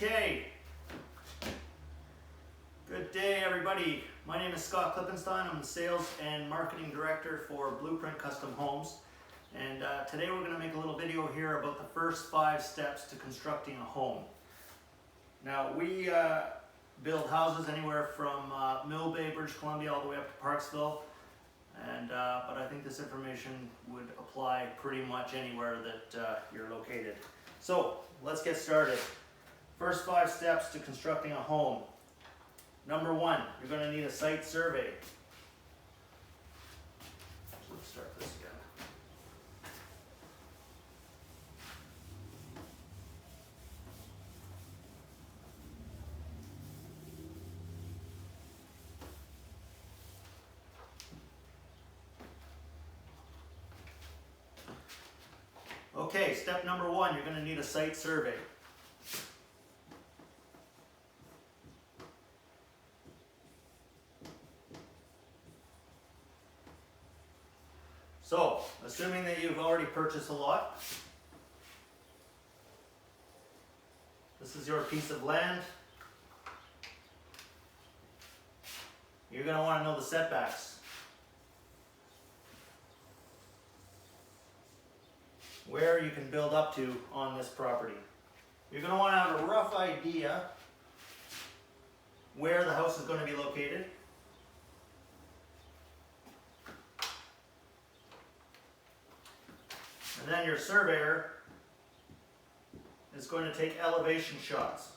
Okay. Good day, everybody. My name is Scott Klippenstein. I'm the Sales and Marketing Director for Blueprint Custom Homes. And today we're going to make a little video here about the first 5 steps to constructing a home. Now, we build houses anywhere from Mill Bay, British Columbia, all the way up to Parksville. But I think this information would apply pretty much anywhere that you're located. So, let's get started. First 5 steps to constructing a home. Number 1, you're going to need a site survey. So let's start this again. Okay, step number 1, you're going to need a site survey. So, assuming that you've already purchased a lot, this is your piece of land, you're going to want to know the setbacks. Where you can build up to on this property. You're going to want to have a rough idea where the house is going to be located. And then your surveyor is going to take elevation shots.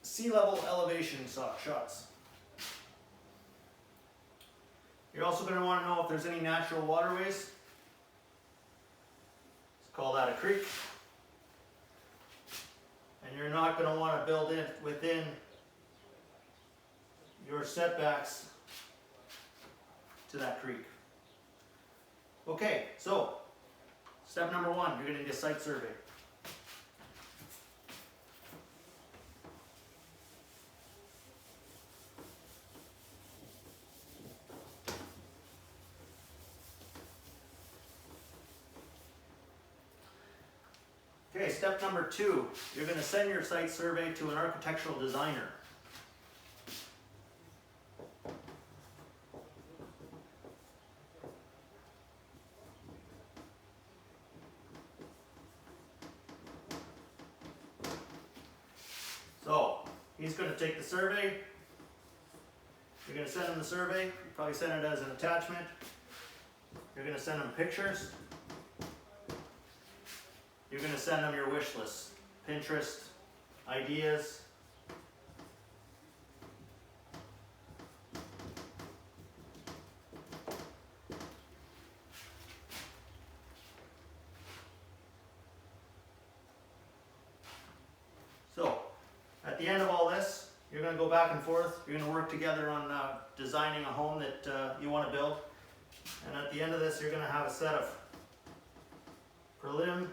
Sea level elevation shots. You're also going to want to know if there's any natural waterways. Let's call that a creek. And you're not going to want to build it within your setbacks to that creek. Okay, so step number 1, you're going to need a site survey. Okay, step number 2, you're going to send your site survey to an architectural designer. So, he's going to take the survey, you're going to send him the survey, you probably send it as an attachment, you're going to send him pictures, you're going to send them your wish list, Pinterest, ideas. So, at the end of all this, you're going to go back and forth, you're going to work together on designing a home that you want to build. And at the end of this, you're going to have a set of prelim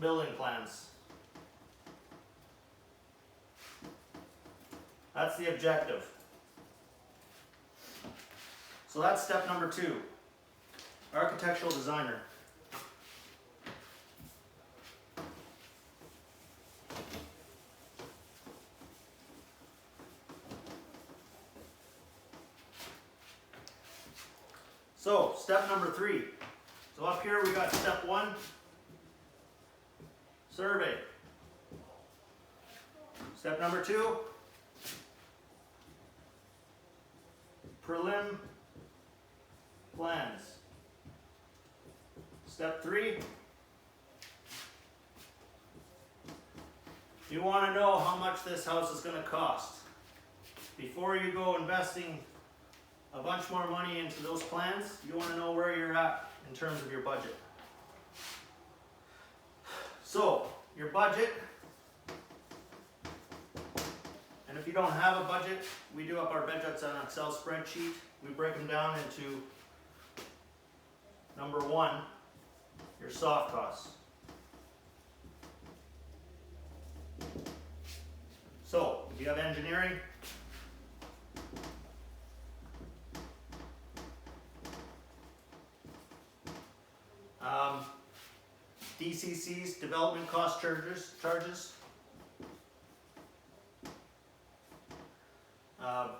building plans. That's the objective. So that's step number 2, architectural designer. So step number 3. So up here we got step 1. Survey. Step number 2, prelim plans. Step 3, you want to know how much this house is going to cost. Before you go investing a bunch more money into those plans, you want to know where you're at in terms of your budget. So, your budget, and if you don't have a budget, we do up our budgets on an Excel spreadsheet. We break them down into number 1, your soft costs. So, if you have engineering, DCC's, development cost charges.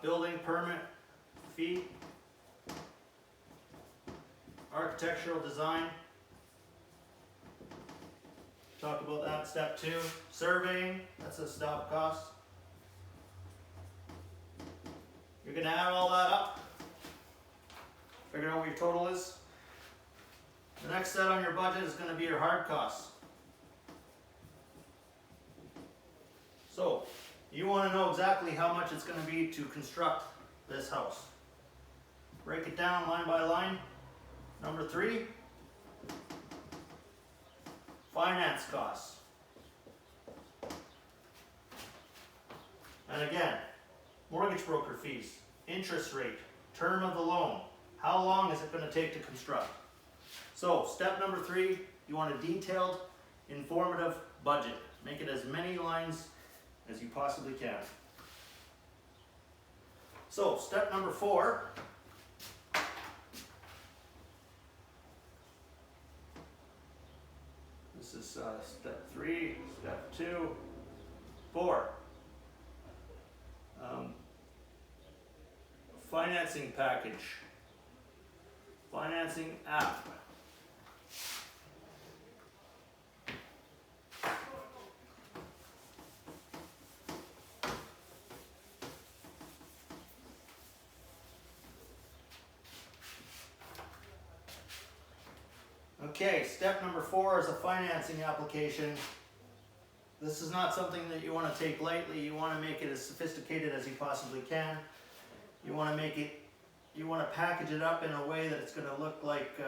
Building permit fee. Architectural design. Talk about that, step 2. Surveying, that's a stop cost. You're gonna add all that up. Figure out what your total is. The next set on your budget is gonna be your hard costs. So, you wanna know exactly how much it's gonna be to construct this house. Break it down line by line. Number 3, finance costs. And again, mortgage broker fees, interest rate, term of the loan. How long is it going to take to construct? So, step number 3, you want a detailed, informative budget. Make it as many lines as you possibly can. So, step number 4. This is step 3, step 2, 4. Financing package. Financing app. Okay, step number 4 is a financing application. This is not something that you want to take lightly. You want to make it as sophisticated as you possibly can. You want to package it up in a way that it's going to look like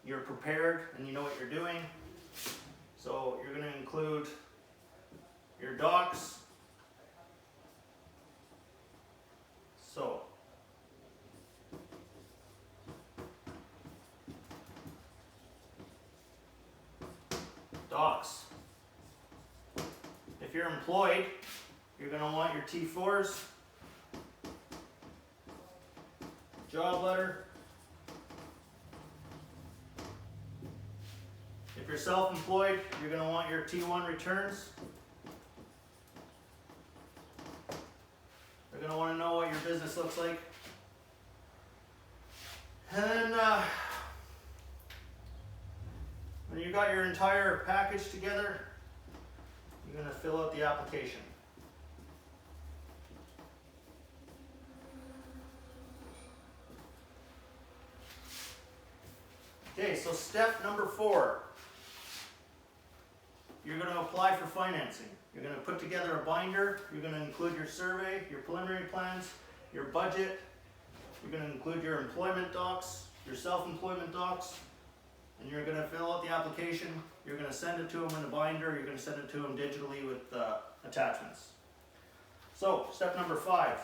you're prepared and you know what you're doing. So you're going to include your docs. So docs. If you're employed, you're going to want your T4s, job letter. If you're self-employed, you're going to want your T1 returns. You're going to want to know what your business looks like. And then when you got your entire package together, you're going to fill out the application. Okay, so step number 4. You're going to apply for financing. You're going to put together a binder. You're going to include your survey, your preliminary plans, your budget. You're going to include your employment docs, your self-employment docs, and you're going to fill out the application. You're going to send it to them in a binder. You're going to send it to them digitally with attachments. So, step number 5.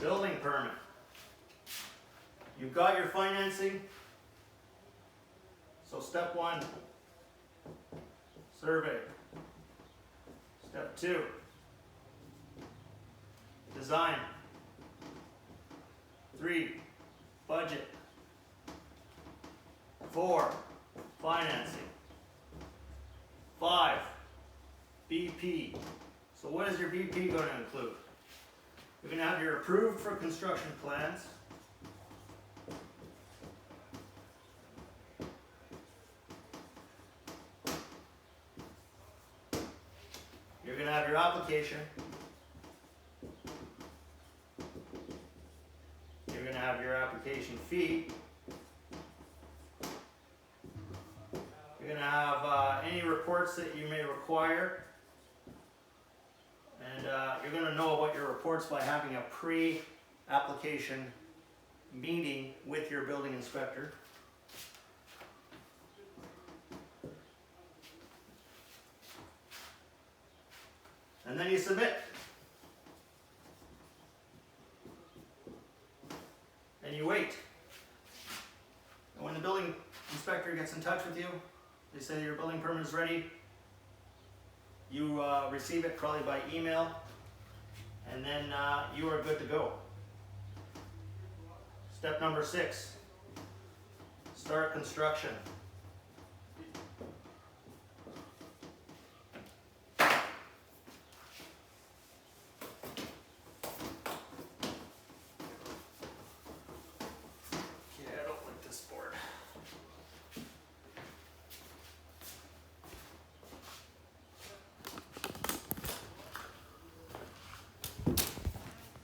Building permit. You've got your financing. So step 1, survey. Step 2, design. 3, budget. 4, financing. 5, BP. So what is your BP going to include? You're going to have your approved for construction plans. You're going to have your application. You're going to have your application fee. You're going to have any reports that you may require. And you're going to know about your reports by having a pre-application meeting with your building inspector. And then you submit. And you wait. in touch with you. They say your building permit is ready. You receive it probably by email, and then you are good to go. Step number 6, start construction.